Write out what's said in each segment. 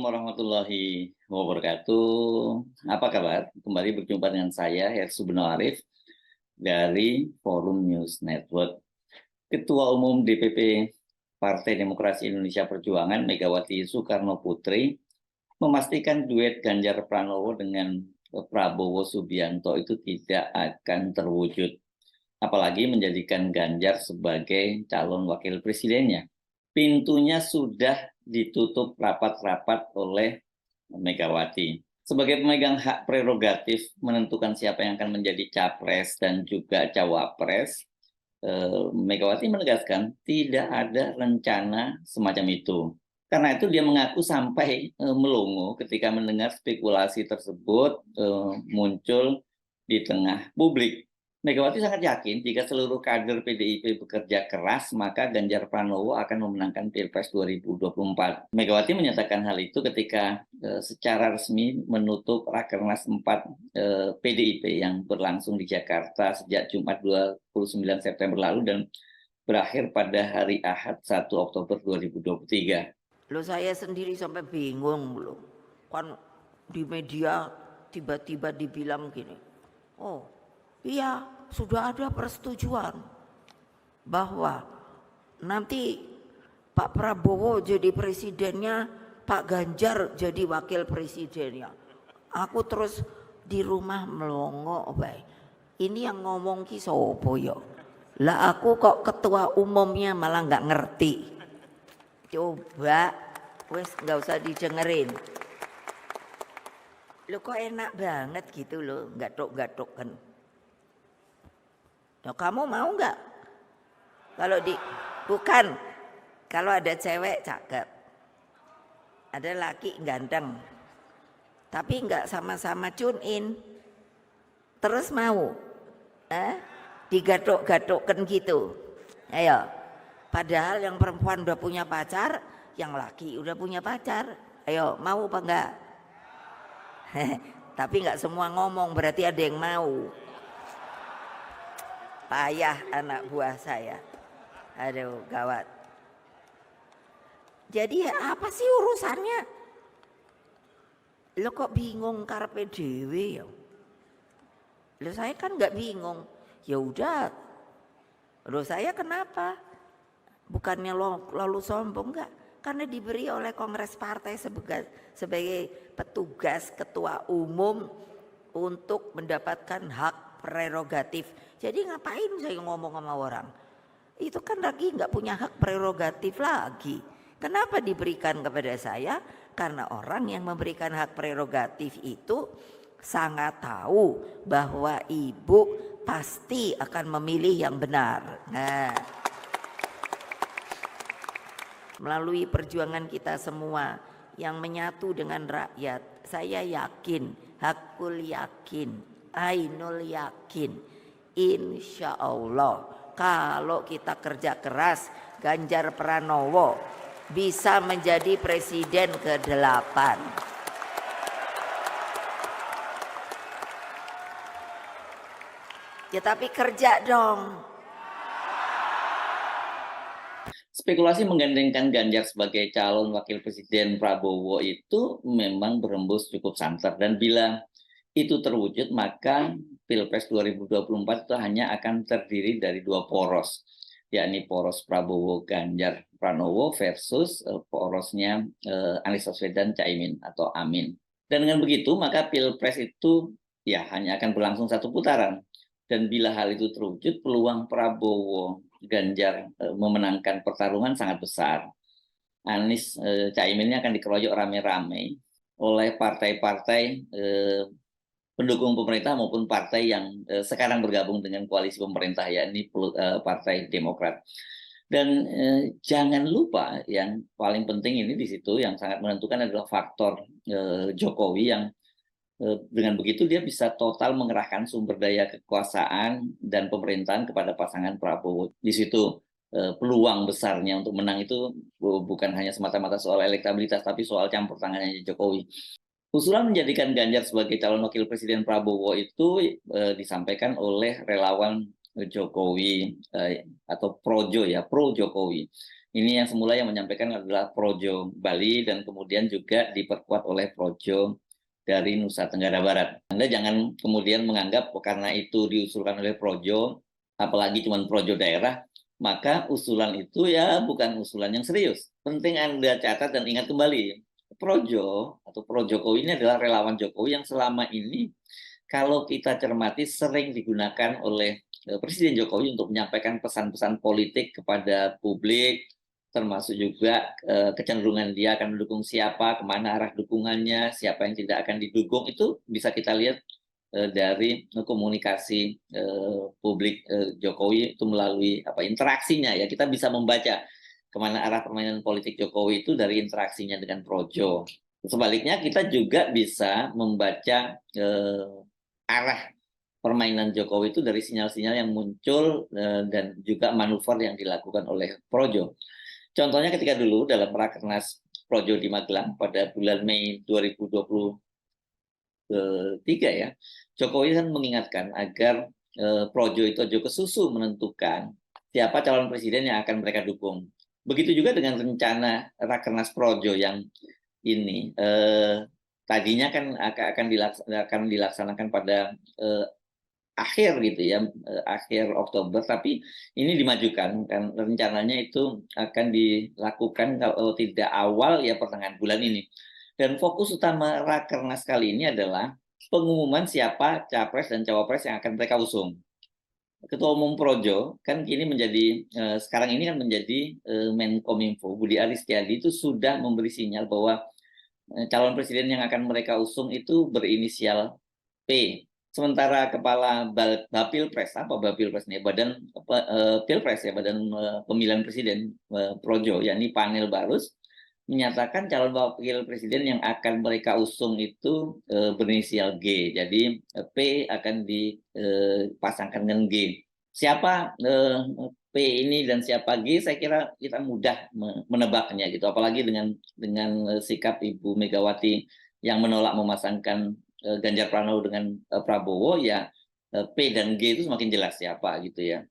warahmatullahi wabarakatuh. Apa kabar? Kembali berjumpa dengan saya, Hersu Beno Arif, dari Forum News Network. Ketua Umum DPP Partai Demokrasi Indonesia Perjuangan, Megawati Soekarno Putri, memastikan duet Ganjar Pranowo dengan Prabowo Subianto itu tidak akan terwujud. Apalagi menjadikan Ganjar sebagai calon wakil presidennya. Pintunya sudah ditutup rapat-rapat oleh Megawati. Sebagai pemegang hak prerogatif menentukan siapa yang akan menjadi capres dan juga cawapres, Megawati menegaskan tidak ada rencana semacam itu. Karena itu dia mengaku sampai melongo ketika mendengar spekulasi tersebut muncul di tengah publik. Megawati sangat yakin jika seluruh kader PDIP bekerja keras, maka Ganjar Pranowo akan memenangkan Pilpres 2024. Megawati menyatakan hal itu ketika secara resmi menutup Rakernas 4 PDIP yang berlangsung di Jakarta sejak Jumat 29 September lalu dan berakhir pada hari Ahad 1 Oktober 2023. Loh, saya sendiri sampai bingung loh. Kan di media tiba-tiba dibilang gini, oh iya sudah ada persetujuan bahwa nanti Pak Prabowo jadi presidennya, Pak Ganjar jadi wakil presidennya. Aku terus di rumah melongo, baik. Ini yang ngomong ki sopo yo. Lah aku kok ketua umumnya malah nggak ngerti. Coba, wes nggak usah didengerin. Lo kok enak banget gitu loh, gatuk-gatuk kan. Nah, kamu mau nggak? Bukan, kalau ada cewek cakep, ada laki ganteng, tapi nggak sama-sama tune in, terus mau, digatuk-gatukkan gitu, ayo. Padahal yang perempuan udah punya pacar, yang laki udah punya pacar, ayo mau apa enggak? Tapi nggak semua ngomong, berarti ada yang mau. Payah anak buah saya, aduh gawat. Jadi apa sih urusannya? Lo kok bingung karepe dhewe ya? Lo saya kan nggak bingung. Ya udah. Lo saya kenapa? Bukannya lalu sombong, enggak? Karena diberi oleh Kongres Partai sebagai petugas ketua umum untuk mendapatkan hak prerogatif. Jadi ngapain saya ngomong sama orang? Itu kan lagi nggak punya hak prerogatif lagi. Kenapa diberikan kepada saya? Karena orang yang memberikan hak prerogatif itu sangat tahu bahwa ibu pasti akan memilih yang benar. Nah, melalui perjuangan kita semua yang menyatu dengan rakyat, saya yakin, hakul yakin, ainul yakin, insya Allah kalau kita kerja keras, Ganjar Pranowo bisa menjadi presiden ke-8. Ya tapi kerja dong. Spekulasi menggandengkan Ganjar sebagai calon wakil presiden Prabowo itu memang berembus cukup santer, dan bila itu terwujud maka Pilpres 2024 itu hanya akan terdiri dari dua poros, yakni poros Prabowo Ganjar Pranowo versus porosnya Anies Baswedan Caimin atau Amin. Dan dengan begitu maka Pilpres itu ya hanya akan berlangsung satu putaran, dan bila hal itu terwujud peluang Prabowo Ganjar memenangkan pertarungan sangat besar. Anies Caimin ini akan dikeroyok rame-rame oleh partai-partai pendukung pemerintah maupun partai yang sekarang bergabung dengan koalisi pemerintah, yakni Partai Demokrat. Dan jangan lupa yang paling penting ini di situ yang sangat menentukan adalah faktor Jokowi yang dengan begitu dia bisa total mengerahkan sumber daya kekuasaan dan pemerintahan kepada pasangan Prabowo. Di situ peluang besarnya untuk menang itu bukan hanya semata-mata soal elektabilitas, tapi soal campur tangannya Jokowi. Usulan menjadikan Ganjar sebagai calon wakil presiden Prabowo itu disampaikan oleh relawan Jokowi atau Projo ya, Pro Jokowi. Ini yang semula yang menyampaikan adalah Projo Bali dan kemudian juga diperkuat oleh Projo dari Nusa Tenggara Barat. Anda jangan kemudian menganggap karena itu diusulkan oleh Projo, apalagi cuma Projo daerah, maka usulan itu ya bukan usulan yang serius. Penting Anda catat dan ingat kembali, Projo atau Pro Jokowi ini adalah relawan Jokowi yang selama ini kalau kita cermati sering digunakan oleh Presiden Jokowi untuk menyampaikan pesan-pesan politik kepada publik, termasuk juga kecenderungan dia akan mendukung siapa, kemana arah dukungannya, siapa yang tidak akan didukung, itu bisa kita lihat dari komunikasi publik Jokowi itu melalui interaksinya ya, kita bisa membaca kemana arah permainan politik Jokowi itu dari interaksinya dengan Projo. Sebaliknya kita juga bisa membaca arah permainan Jokowi itu dari sinyal-sinyal yang muncul dan juga manuver yang dilakukan oleh Projo. Contohnya ketika dulu dalam Rakernas Projo di Magelang pada bulan Mei 2023 ya, Jokowi kan mengingatkan agar Projo itu aja kesusu menentukan siapa calon presiden yang akan mereka dukung. Begitu juga dengan rencana Rakernas Projo yang ini tadinya kan akan dilaksanakan pada akhir gitu ya, akhir Oktober, tapi ini dimajukan kan rencananya itu akan dilakukan kalau tidak awal ya pertengahan bulan ini. Dan fokus utama Rakernas kali ini adalah pengumuman siapa capres dan cawapres yang akan mereka usung. Ketua Umum Projo kan kini menjadi sekarang ini kan menjadi Menkominfo Budi Aris Setiadi itu sudah memberi sinyal bahwa calon presiden yang akan mereka usung itu berinisial P. Sementara kepala Bapilpres, Bapilpres nih, Badan Pilpres ya, Badan Pemilihan Presiden Projo, yakni Panel Barus, menyatakan calon wakil presiden yang akan mereka usung itu berinisial G. Jadi P akan dipasangkan dengan G. Siapa P ini dan siapa G, saya kira kita mudah menebaknya gitu. Apalagi dengan sikap Ibu Megawati yang menolak memasangkan Ganjar Pranowo dengan Prabowo, ya P dan G itu semakin jelas siapa gitu ya.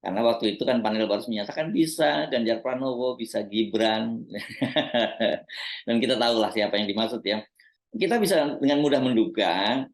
Karena waktu itu kan panel baru menyatakan bisa Ganjar Pranowo, bisa Gibran, dan kita tahulah siapa yang dimaksud ya. Kita bisa dengan mudah menduga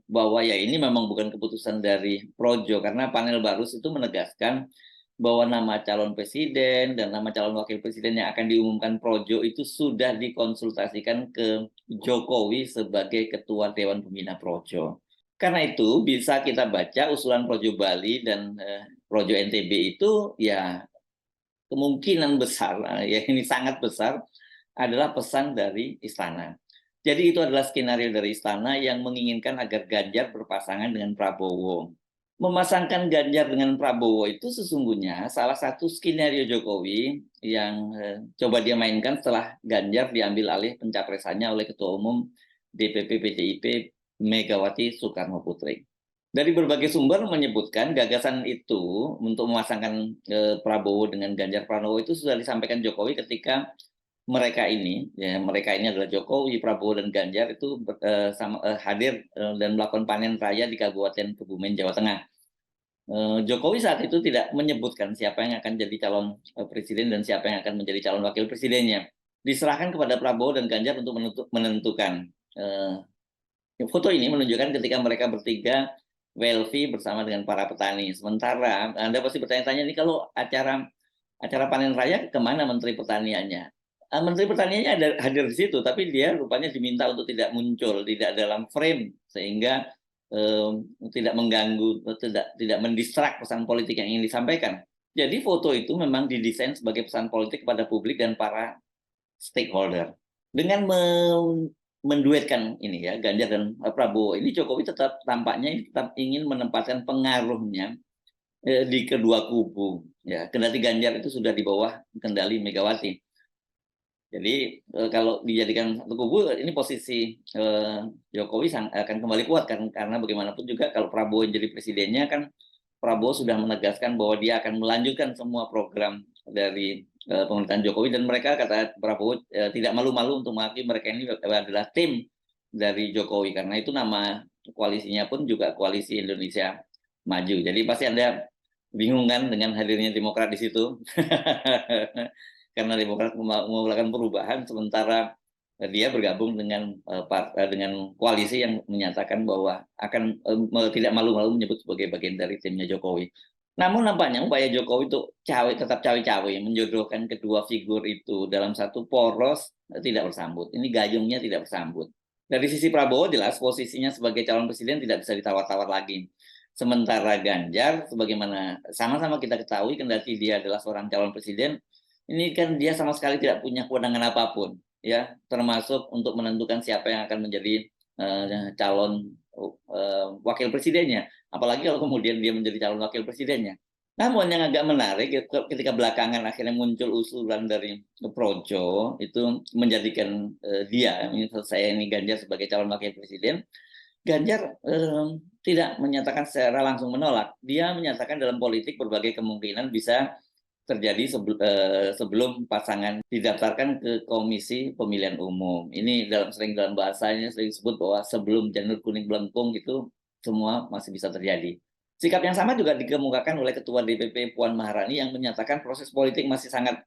bahwa ya ini memang bukan keputusan dari Projo, karena panel Barus itu menegaskan bahwa nama calon presiden dan nama calon wakil presiden yang akan diumumkan Projo itu sudah dikonsultasikan ke Jokowi sebagai ketua Dewan Pembina Projo. Karena itu bisa kita baca usulan Projo Bali dan Projo NTB itu ya kemungkinan besar, ya ini sangat besar, adalah pesan dari istana. Jadi itu adalah skenario dari istana yang menginginkan agar Ganjar berpasangan dengan Prabowo. Memasangkan Ganjar dengan Prabowo itu sesungguhnya salah satu skenario Jokowi yang coba dia mainkan setelah Ganjar diambil alih pencapresannya oleh Ketua Umum DPP PDIP Megawati Soekarno Putri. Dari berbagai sumber menyebutkan gagasan itu untuk memasangkan Prabowo dengan Ganjar Pranowo itu sudah disampaikan Jokowi ketika mereka ini adalah Jokowi, Prabowo dan Ganjar itu hadir dan melakukan panen raya di Kabupaten Kebumen, Jawa Tengah. Jokowi saat itu tidak menyebutkan siapa yang akan jadi calon presiden dan siapa yang akan menjadi calon wakil presidennya. Diserahkan kepada Prabowo dan Ganjar untuk menentukan. Foto ini menunjukkan ketika mereka bertiga Welvi bersama dengan para petani. Sementara Anda pasti bertanya-tanya nih, kalau acara panen raya kemana Menteri Pertaniannya? Menteri Pertaniannya hadir di situ, tapi dia rupanya diminta untuk tidak muncul, tidak dalam frame, sehingga tidak mengganggu, tidak mendistrak pesan politik yang ingin disampaikan. Jadi foto itu memang didesain sebagai pesan politik kepada publik dan para stakeholder. Dengan menduetkan ini ya Ganjar dan Prabowo ini, Jokowi tampaknya tetap ingin menempatkan pengaruhnya di kedua kubu ya. Kendati Ganjar itu sudah di bawah kendali Megawati. Jadi kalau dijadikan satu kubu, ini posisi Jokowi akan kembali kuat karena bagaimanapun juga kalau Prabowo jadi presidennya kan, Prabowo sudah menegaskan bahwa dia akan melanjutkan semua program dari pemerintahan Jokowi, dan mereka, kata Prabowo, tidak malu-malu untuk mengakui mereka ini adalah tim dari Jokowi, karena itu nama koalisinya pun juga Koalisi Indonesia maju. Jadi pasti Anda bingung kan dengan hadirnya Demokrat di situ. Karena Demokrat mau melakukan perubahan sementara dia bergabung dengan koalisi yang menyatakan bahwa akan tidak malu-malu menyebut sebagai bagian dari timnya Jokowi. Namun nampaknya upaya Jokowi untuk tetap cawe-cawe menjodohkan kedua figur itu dalam satu poros tidak bersambut. Ini gayungnya tidak bersambut. Dari sisi Prabowo jelas posisinya sebagai calon presiden tidak bisa ditawar-tawar lagi. Sementara Ganjar, sebagaimana sama-sama kita ketahui, kendati dia adalah seorang calon presiden, ini kan dia sama sekali tidak punya kewenangan apapun, ya, termasuk untuk menentukan siapa yang akan menjadi calon wakil presidennya. Apalagi kalau kemudian dia menjadi calon wakil presidennya. Namun yang agak menarik ketika belakangan akhirnya muncul usulan dari Projo itu menjadikan dia, saya ini Ganjar sebagai calon wakil presiden. Ganjar tidak menyatakan secara langsung menolak. Dia menyatakan dalam politik berbagai kemungkinan bisa terjadi sebelum pasangan didaftarkan ke Komisi Pemilihan Umum. Ini sering dalam bahasanya sering disebut bahwa sebelum janur kuning melengkung itu semua masih bisa terjadi. Sikap yang sama juga dikemukakan oleh Ketua DPP Puan Maharani yang menyatakan proses politik masih sangat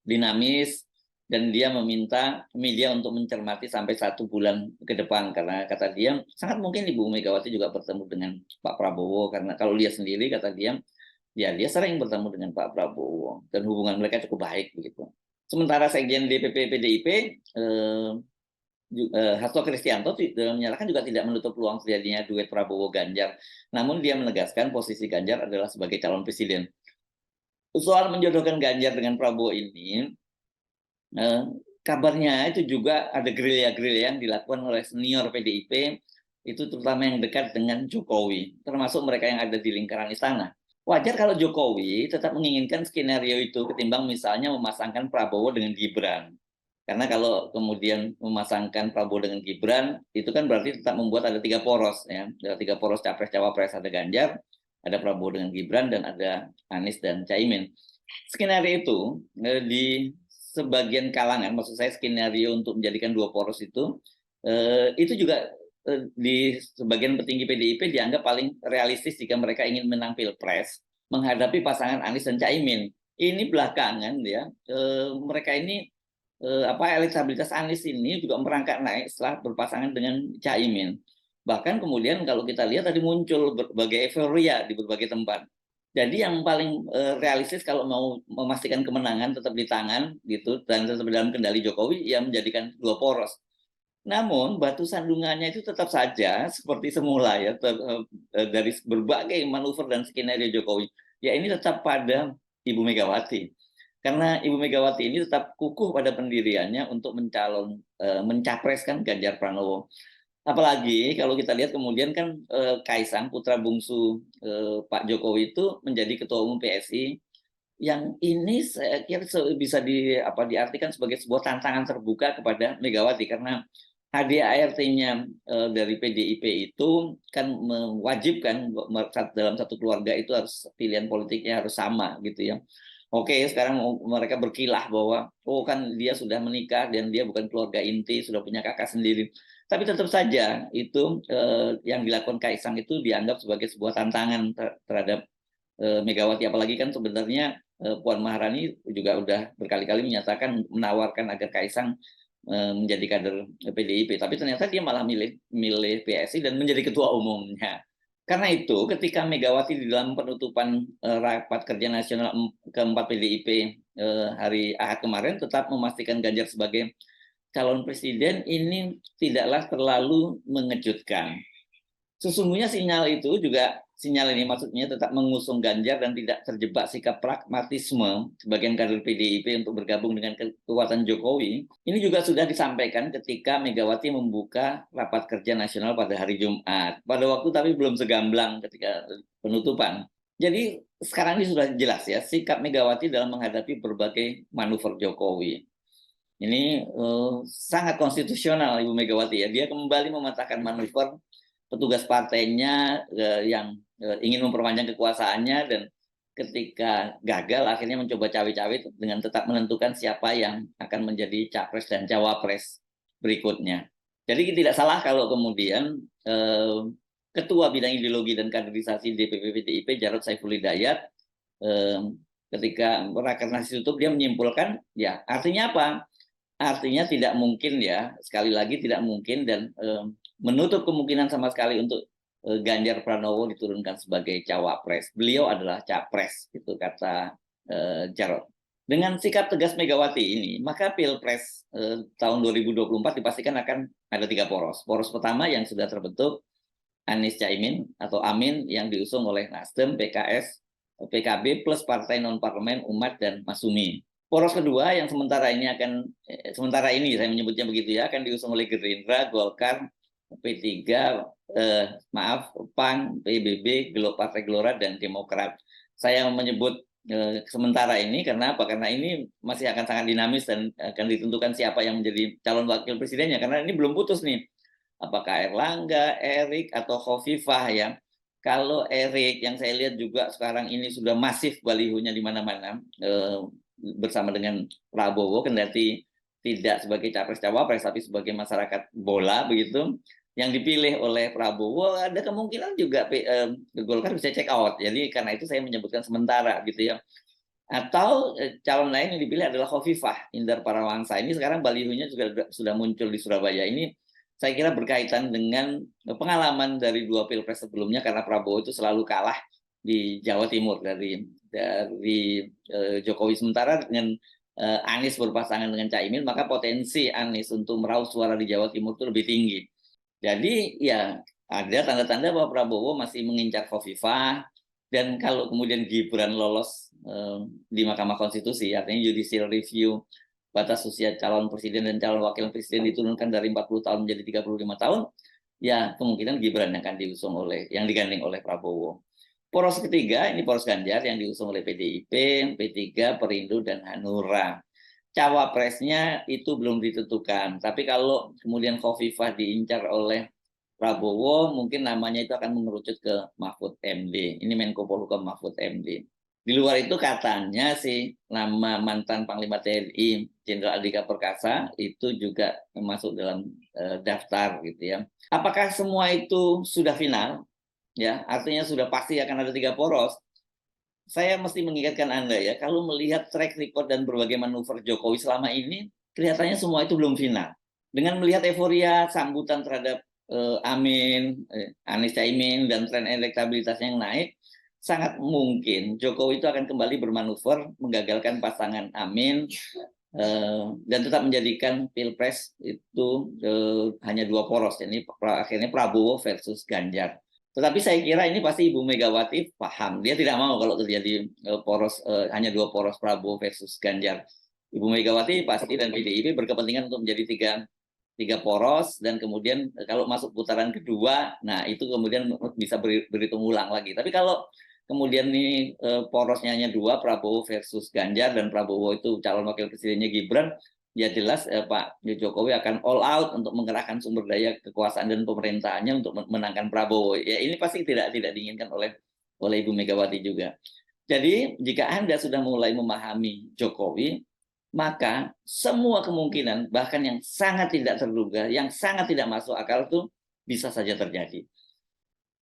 dinamis, dan dia meminta media untuk mencermati sampai 1 bulan ke depan karena kata dia sangat mungkin Ibu Megawati juga bertemu dengan Pak Prabowo karena kalau dia sendiri kata dia ya dia sering bertemu dengan Pak Prabowo dan hubungan mereka cukup baik begitu. Sementara Sekjen DPP PDIP Hasto Kristianto menyatakan juga tidak menutup peluang terjadinya duet Prabowo Ganjar. Namun dia menegaskan posisi Ganjar adalah sebagai calon presiden. Soal menjodohkan Ganjar dengan Prabowo ini kabarnya itu juga ada gerilya-gerilya yang dilakukan oleh senior PDIP itu terutama yang dekat dengan Jokowi, termasuk mereka yang ada di lingkaran istana. Wajar kalau Jokowi tetap menginginkan skenario itu ketimbang misalnya memasangkan Prabowo dengan Gibran. Karena kalau kemudian memasangkan Prabowo dengan Gibran, itu kan berarti tetap membuat ada 3 poros, ya. Ada 3 poros capres-cawapres, ada Ganjar, ada Prabowo dengan Gibran, dan ada Anies dan Caimin. Skenario itu di sebagian kalangan, maksud saya skenario untuk menjadikan 2 poros itu juga di sebagian petinggi PDIP dianggap paling realistis jika mereka ingin menang Pilpres menghadapi pasangan Anies dan Caimin. Ini belakangan ya, mereka ini elektabilitas Anies ini juga merangkak naik setelah berpasangan dengan Caimin. Bahkan kemudian kalau kita lihat tadi muncul berbagai euforia di berbagai tempat. Jadi yang paling realistis kalau mau memastikan kemenangan tetap di tangan gitu dan tetap dalam kendali Jokowi ya menjadikan 2 poros. Namun batu sandungannya itu tetap saja seperti semula ya dari berbagai manuver dan skenario Jokowi. Ya ini tetap pada Ibu Megawati. Karena Ibu Megawati ini tetap kukuh pada pendiriannya untuk mencapreskan Ganjar Pranowo. Apalagi kalau kita lihat kemudian kan Kaisang putra bungsu Pak Jokowi itu menjadi ketua umum PSI yang ini saya kira bisa diartikan sebagai sebuah tantangan terbuka kepada Megawati karena HDART-nya dari PDIP itu kan mewajibkan dalam satu keluarga itu harus pilihan politiknya harus sama gitu ya. Oke, sekarang mereka berkilah bahwa kan dia sudah menikah dan dia bukan keluarga inti, sudah punya kakak sendiri. Tapi tetap saja itu yang dilakukan Kaisang itu dianggap sebagai sebuah tantangan terhadap Megawati, apalagi kan sebenarnya Puan Maharani juga udah berkali-kali menyatakan menawarkan agar Kaisang menjadi kader PDIP, tapi ternyata dia malah milih PSI dan menjadi ketua umumnya. Karena itu ketika Megawati di dalam penutupan rapat kerja nasional keempat PDIP hari Ahad kemarin tetap memastikan Ganjar sebagai calon presiden, ini tidaklah terlalu mengejutkan. Sesungguhnya sinyal ini maksudnya tetap mengusung Ganjar dan tidak terjebak sikap pragmatisme sebagian kader PDIP untuk bergabung dengan kekuatan Jokowi. Ini juga sudah disampaikan ketika Megawati membuka rapat kerja nasional pada hari Jumat. Pada waktu tapi belum segamblang ketika penutupan. Jadi sekarang ini sudah jelas ya sikap Megawati dalam menghadapi berbagai manuver Jokowi. Ini sangat konstitusional Ibu Megawati ya. Dia kembali mematahkan manuver petugas partainya yang ingin memperpanjang kekuasaannya dan ketika gagal akhirnya mencoba cawe-cawe dengan tetap menentukan siapa yang akan menjadi capres dan cawapres berikutnya. Jadi tidak salah kalau kemudian Ketua Bidang Ideologi dan Kaderisasi DPP PDIP Jarod Saiful Hidayat, ketika rakernas ditutup dia menyimpulkan, ya artinya apa? Artinya tidak mungkin, ya sekali lagi tidak mungkin, dan menutup kemungkinan sama sekali untuk Ganjar Pranowo diturunkan sebagai cawapres. Beliau adalah capres, itu kata Jarod. Dengan sikap tegas Megawati ini, maka Pilpres tahun 2024 dipastikan akan ada 3 poros. Poros pertama yang sudah terbentuk, Anies Caimin atau Amin, yang diusung oleh Nasdem, PKS, PKB plus partai non parlemen Umat dan Masumi. Poros kedua yang sementara ini saya menyebutnya begitu ya, akan diusung oleh Gerindra, Golkar, P3, PAN, PBB, Partai Gelora, dan Demokrat. Saya menyebut sementara ini karena apa? Karena ini masih akan sangat dinamis dan akan ditentukan siapa yang menjadi calon wakil presidennya, karena ini belum putus nih. Apakah Erlangga, Erik, atau Khofifah ya. Kalau Erik yang saya lihat juga sekarang ini sudah masif balihonya di mana-mana bersama dengan Prabowo, kendati tidak sebagai capres-cawapres tapi sebagai masyarakat bola begitu, yang dipilih oleh Prabowo, ada kemungkinan juga Golkar bisa check out. Jadi karena itu saya menyebutkan sementara gitu ya. Atau calon lain yang dipilih adalah Khofifah Indar Parawansa. Ini sekarang balihonya juga sudah muncul di Surabaya. Ini saya kira berkaitan dengan pengalaman dari 2 pilpres sebelumnya, karena Prabowo itu selalu kalah di Jawa Timur dari Jokowi. Sementara dengan Anies berpasangan dengan Caimin, maka potensi Anies untuk meraup suara di Jawa Timur itu lebih tinggi. Jadi ya ada tanda-tanda bahwa Prabowo masih mengincar Khofifah, dan kalau kemudian Gibran lolos di Mahkamah Konstitusi, artinya judicial review batas usia calon presiden dan calon wakil presiden diturunkan dari 40 tahun menjadi 35 tahun, ya kemungkinan Gibran yang akan diusung yang digandeng oleh Prabowo. Poros ketiga, ini poros Ganjar yang diusung oleh PDIP, P3, Perindo, dan Hanura. Cawapresnya itu belum ditentukan, tapi kalau kemudian Khofifah diincar oleh Prabowo, mungkin namanya itu akan mengerucut ke Mahfud MD. Ini Menko Polhukam Mahfud MD. Di luar itu katanya sih nama mantan Panglima TNI Jenderal Andika Perkasa itu juga masuk dalam daftar gitu ya. Apakah semua itu sudah final? Ya, artinya sudah pasti akan ada 3 poros. Saya mesti mengingatkan Anda ya, kalau melihat track record dan berbagai manuver Jokowi selama ini, kelihatannya semua itu belum final. Dengan melihat euforia sambutan terhadap Amin, Anies Caimin, dan tren elektabilitasnya yang naik, sangat mungkin Jokowi itu akan kembali bermanuver menggagalkan pasangan Amin dan tetap menjadikan Pilpres itu hanya 2 poros. Jadi akhirnya Prabowo versus Ganjar. Tetapi saya kira ini pasti Ibu Megawati paham. Dia tidak mau kalau terjadi hanya 2 poros Prabowo versus Ganjar. Ibu Megawati pasti dan PDIP berkepentingan untuk menjadi tiga poros, dan kemudian kalau masuk putaran kedua, nah itu kemudian bisa berhitung ulang lagi. Tapi kalau kemudian ini porosnya hanya 2, Prabowo versus Ganjar, dan Prabowo itu calon wakil presidennya Gibran, ya jelas Pak Jokowi akan all out untuk mengerahkan sumber daya kekuasaan dan pemerintahannya untuk menangkan Prabowo. Ya ini pasti tidak diinginkan oleh Ibu Megawati juga. Jadi jika Anda sudah mulai memahami Jokowi, maka semua kemungkinan bahkan yang sangat tidak terduga, yang sangat tidak masuk akal itu bisa saja terjadi.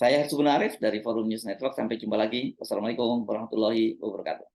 Saya Hersubun Arif dari Forum News Network. Sampai jumpa lagi. Wassalamualaikum warahmatullahi wabarakatuh.